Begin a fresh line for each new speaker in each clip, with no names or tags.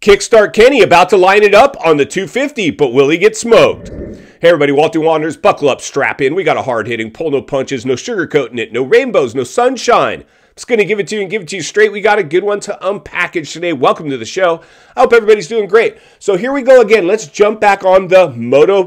Kickstart Kenny about to line it up on the 250, but will he get smoked? Hey everybody, Walter Wanderers, buckle up, strap in. We got a hard-hitting, pull no punches, no sugarcoating it, no rainbows, no sunshine. I'm just going to give it to you and give it to you straight. We got a good one to unpackage today. Welcome to the show. I hope everybody's doing great. So here we go again. Let's jump back on the Moto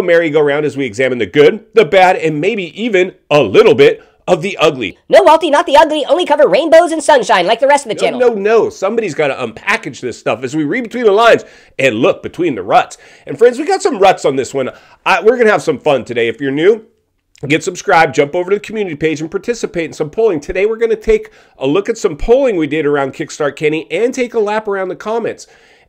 merry-go-round as we examine the good, the bad, and maybe even a little bit of the ugly.
No, Walty, not the ugly. Only cover rainbows and sunshine like the rest of the channel.
No. Somebody's got to unpackage this stuff as we read between the lines and look between the ruts. And friends, we got some ruts on this one. We're going to have some fun today. If you're new, get subscribed, jump over to the community page and participate in some polling. Today, we're going to take a look at some polling we did around Kickstart Kenny and take a lap around the comments.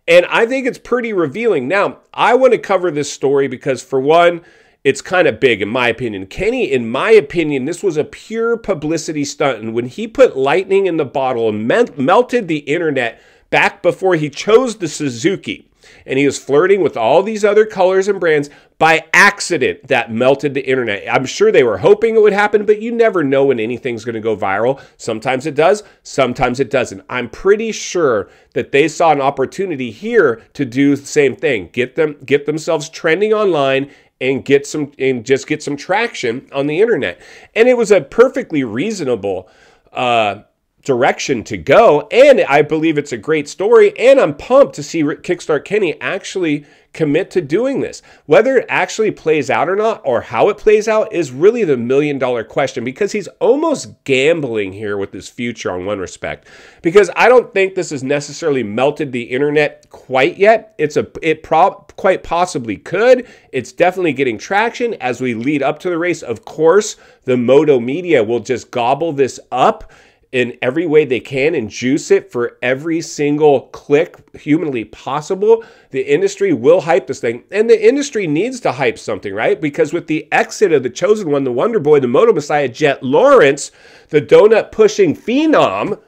And I think it's pretty revealing. Now, I want to cover this story because, for one, it's kind of big, in my opinion. Kenny, in my opinion, this was a pure publicity stunt. And when he put lightning in the bottle and melted the internet back before he chose the Suzuki, and he was flirting with all these other colors and brands, by accident, that melted the internet. I'm sure they were hoping it would happen, but you never know when anything's going to go viral. Sometimes it does, sometimes it doesn't. I'm pretty sure that they saw an opportunity here to do the same thing. Get themselves trending online and just get some traction on the internet. And it was a perfectly reasonable direction to go, and I believe it's a great story, and I'm pumped to see Kickstart Kenny actually commit to doing this. Whether it actually plays out or not, or how it plays out, is really the million-dollar question, because he's almost gambling here with his future on one respect, because I don't think this has necessarily melted the internet quite yet. It quite possibly could. It's definitely getting traction as we lead up to the race. Of course, the Moto media will just gobble this up in every way they can and juice it for every single click humanly possible. The industry will hype this thing, and the industry needs to hype something, right? Because with the exit of the chosen one, the Wonder Boy, the Moto Messiah, Jet Lawrence, the donut-pushing phenom,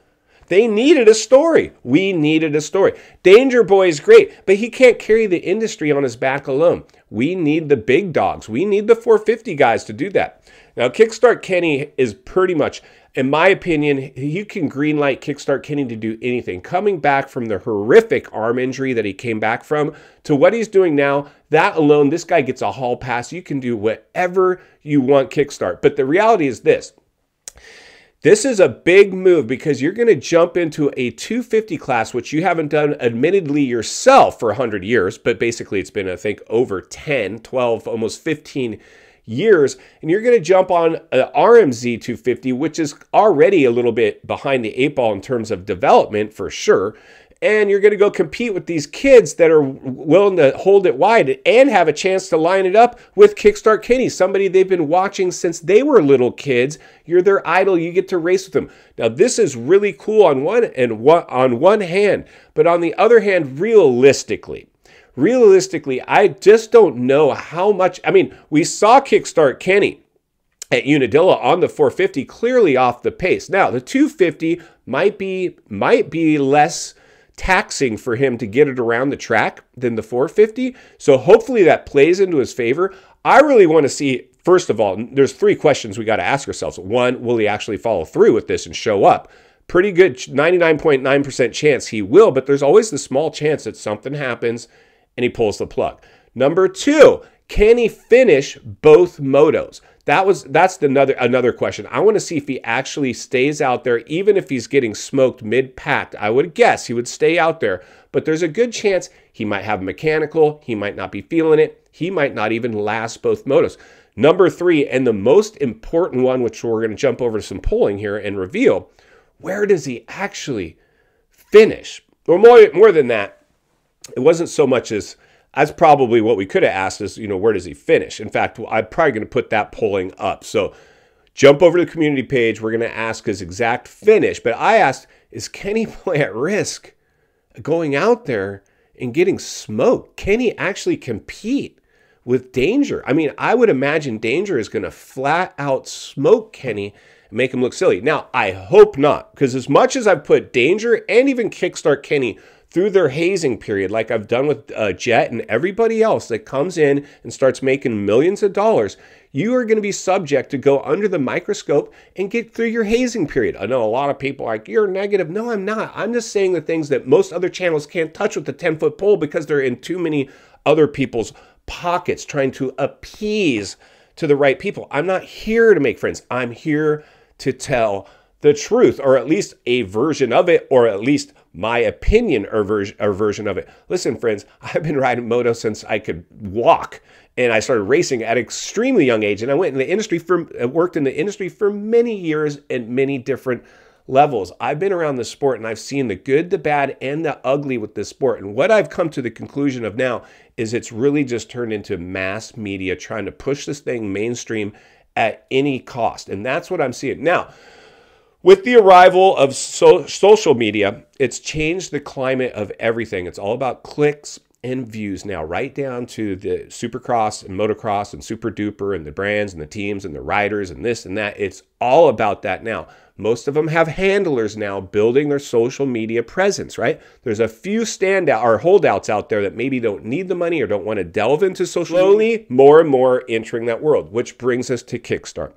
they needed a story. We needed a story. Danger Boy is great, but he can't carry the industry on his back alone. We need the big dogs. We need the 450 guys to do that. Now, Kickstart Kenny is pretty much, in my opinion, you can greenlight Kickstart Kenny to do anything. Coming back from the horrific arm injury that he came back from to what he's doing now, that alone, this guy gets a hall pass. You can do whatever you want, Kickstart. But the reality is this. This is a big move because you're going to jump into a 250 class, which you haven't done admittedly yourself for 100 years, but basically it's been, I think, over 10, 12, almost 15 years, and you're going to jump on an RMZ 250, which is already a little bit behind the eight ball in terms of development for sure, and you're going to go compete with these kids that are willing to hold it wide and have a chance to line it up with Kickstart Kenny, somebody they've been watching since they were little kids. You're their idol. You get to race with them. Now, this is really cool on one hand, but on the other hand, realistically, I just don't know how much. I mean, we saw Kickstart Kenny at Unadilla on the 450 clearly off the pace. Now, the 250 might be less taxing for him to get it around the track than the 450. So hopefully that plays into his favor. I really want to see, first of all, there's three questions we got to ask ourselves. One, will he actually follow through with this and show up? Pretty good 99.9% chance he will, but there's always the small chance that something happens and he pulls the plug. Number two, can he finish both motos? That's another question. I want to see if he actually stays out there, even if he's getting smoked mid-pack. I would guess he would stay out there, but there's a good chance he might have mechanical, he might not be feeling it, he might not even last both motos. Number three, and the most important one, which we're going to jump over to some polling here and reveal, where does he actually finish? Or more than that, it wasn't so much as that's probably what we could have asked is, where does he finish? In fact, I'm probably going to put that polling up. So jump over to the community page. We're going to ask his exact finish. But I asked, is Kenny Play at risk going out there and getting smoked? Can he actually compete with Danger? I mean, I would imagine Danger is going to flat out smoke Kenny and make him look silly. Now, I hope not, because as much as I've put Danger and even Kickstart Kenny through their hazing period, like I've done with Jet and everybody else that comes in and starts making millions of dollars, you are going to be subject to go under the microscope and get through your hazing period. I know a lot of people are like, you're negative. No, I'm not. I'm just saying the things that most other channels can't touch with the 10-foot pole because they're in too many other people's pockets trying to appease to the right people. I'm not here to make friends. I'm here to tell the truth, or at least a version of it, or at least my opinion or version of it. Listen, friends, I've been riding moto since I could walk, and I started racing at an extremely young age. And I went in the industry worked in the industry for many years at many different levels. I've been around the sport, and I've seen the good, the bad, and the ugly with this sport. And what I've come to the conclusion of now is it's really just turned into mass media trying to push this thing mainstream at any cost. And that's what I'm seeing now. With the arrival of social media, it's changed the climate of everything. It's all about clicks and views now, right down to the supercross and motocross and super duper and the brands and the teams and the riders and this and that. It's all about that now. Most of them have handlers now building their social media presence, right? There's a few standout or holdouts out there that maybe don't need the money or don't want to delve into social media. Slowly, more and more entering that world, which brings us to Kickstart.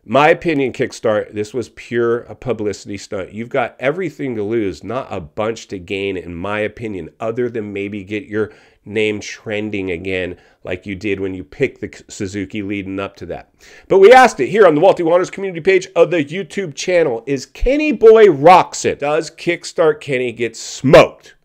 My opinion, Kickstart, this was pure a publicity stunt. You've got everything to lose, not a bunch to gain, in my opinion, other than maybe get your name trending again like you did when you picked the Suzuki leading up to that. But we asked it here on the Walty Waters community page of the YouTube channel. Is Kenny Boy rocks it? Does Kickstart Kenny get smoked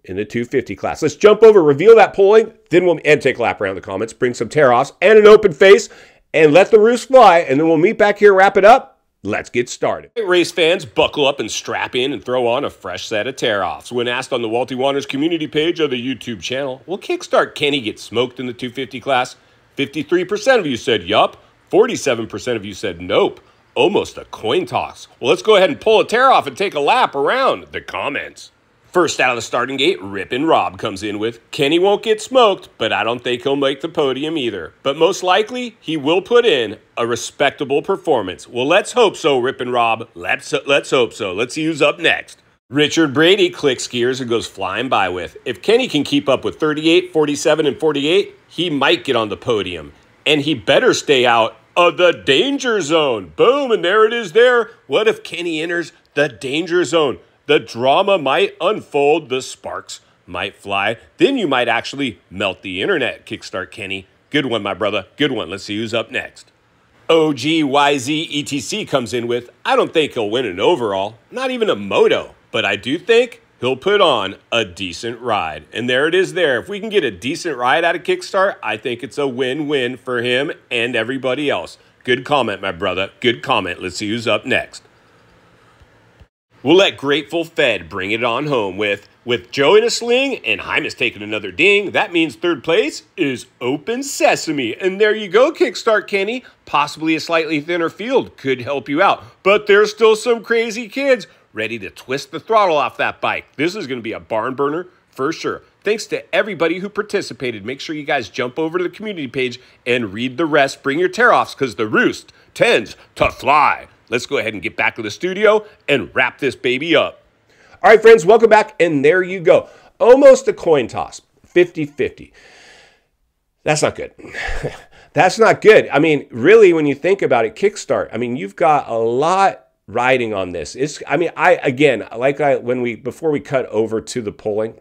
in the 250 class? Let's jump over, reveal that polling, then we'll take a lap around the comments, bring some tear-offs and an open face, and let the roost fly, and then we'll meet back here, wrap it up. Let's get started. Race fans, buckle up and strap in and throw on a fresh set of tear-offs. When asked on the Walty Waters community page of the YouTube channel, will Kickstart Kenny get smoked in the 250 class? 53% of you said yup. 47% of you said nope. Almost a coin toss. Well, let's go ahead and pull a tear-off and take a lap around the comments. First out of the starting gate, Rippin' Rob comes in with, Kenny won't get smoked, but I don't think he'll make the podium either. But most likely, he will put in a respectable performance. Well, let's hope so, Rippin' Rob. Let's hope so. Let's see who's up next. Richard Brady clicks gears and goes flying by with, if Kenny can keep up with 38, 47, and 48, he might get on the podium. And he better stay out of the danger zone. Boom, and there it is there. What if Kenny enters the danger zone? The drama might unfold, the sparks might fly. Then you might actually melt the internet, Kickstart Kenny. Good one, my brother. Good one. Let's see who's up next. OGYZETC comes in with, I don't think he'll win an overall, not even a moto, but I do think he'll put on a decent ride. And there it is there. If we can get a decent ride out of Kickstart, I think it's a win-win for him and everybody else. Good comment, my brother. Good comment. Let's see who's up next. We'll let Grateful Fed bring it on home with Joe in a sling and Hymas taking another ding. That means third place is open sesame. And there you go, Kickstart Kenny. Possibly a slightly thinner field could help you out. But there's still some crazy kids ready to twist the throttle off that bike. This is going to be a barn burner for sure. Thanks to everybody who participated. Make sure you guys jump over to the community page and read the rest. Bring your tear-offs because the roost tends to fly. Let's go ahead and get back to the studio and wrap this baby up. All right, friends, welcome back. And there you go. Almost a coin toss, 50-50. That's not good. That's not good. I mean, really, when you think about it, Kickstart, I mean, you've got a lot riding on this. Before we cut over to the polling,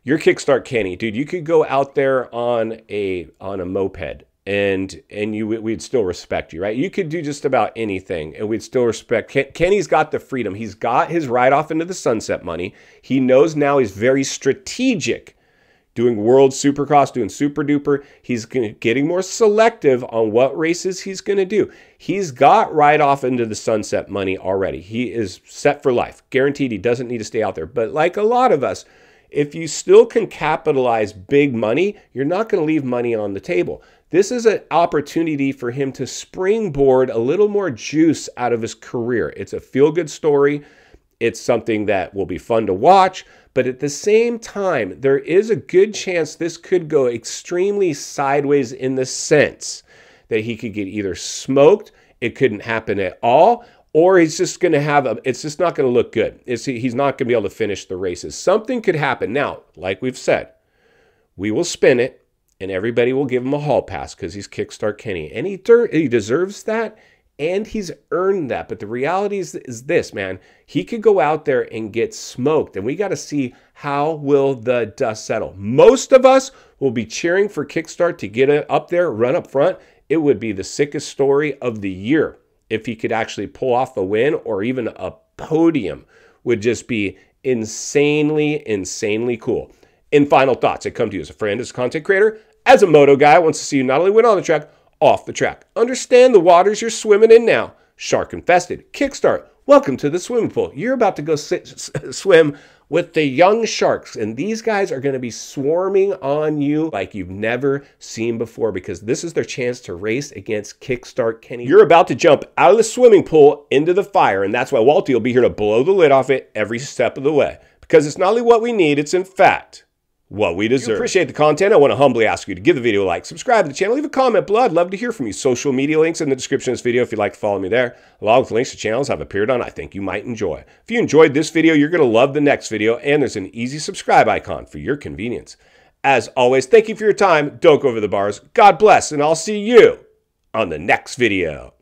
your Kickstart Kenny, dude, you could go out there on a moped and we'd still respect you, right? You could do just about anything and we'd still respect. Kenny's got the freedom. He's got his ride off into the sunset money. He knows now he's very strategic doing World Supercross, doing Super Duper. He's getting more selective on what races he's going to do. He's got ride off into the sunset money already. He is set for life. Guaranteed he doesn't need to stay out there. But like a lot of us, if you still can capitalize big money, you're not going to leave money on the table. This is an opportunity for him to springboard a little more juice out of his career. It's a feel-good story. It's something that will be fun to watch. But at the same time, there is a good chance this could go extremely sideways in the sense that he could get either smoked, it couldn't happen at all, or he's just going to have it's just not going to look good. He's not going to be able to finish the races. Something could happen. Now, like we've said, we will spin it and everybody will give him a hall pass because he's Kickstart Kenny. And he deserves that and he's earned that. But the reality is this, man. He could go out there and get smoked. And we got to see how will the dust settle. Most of us will be cheering for Kickstart to get up there, run up front. It would be the sickest story of the year if he could actually pull off a win, or even a podium would just be insanely, insanely cool. In final thoughts, I come to you as a friend, as a content creator, as a moto guy. Wants to see you not only win on the track, off the track. Understand the waters you're swimming in now. Shark infested. Kickstart. Welcome to the swimming pool. You're about to go swim with the young sharks, and these guys are going to be swarming on you like you've never seen before, because this is their chance to race against Kickstart Kenny. You're about to jump out of the swimming pool into the fire, and that's why Walty will be here to blow the lid off it every step of the way, because it's not only what we need, it's in fact what we deserve. If you appreciate the content, I want to humbly ask you to give the video a like, subscribe to the channel, leave a comment below. I'd love to hear from you. Social media links in the description of this video if you'd like to follow me there, along with links to channels I've appeared on I think you might enjoy. If you enjoyed this video, you're going to love the next video, and there's an easy subscribe icon for your convenience. As always, thank you for your time. Don't go over the bars. God bless, and I'll see you on the next video.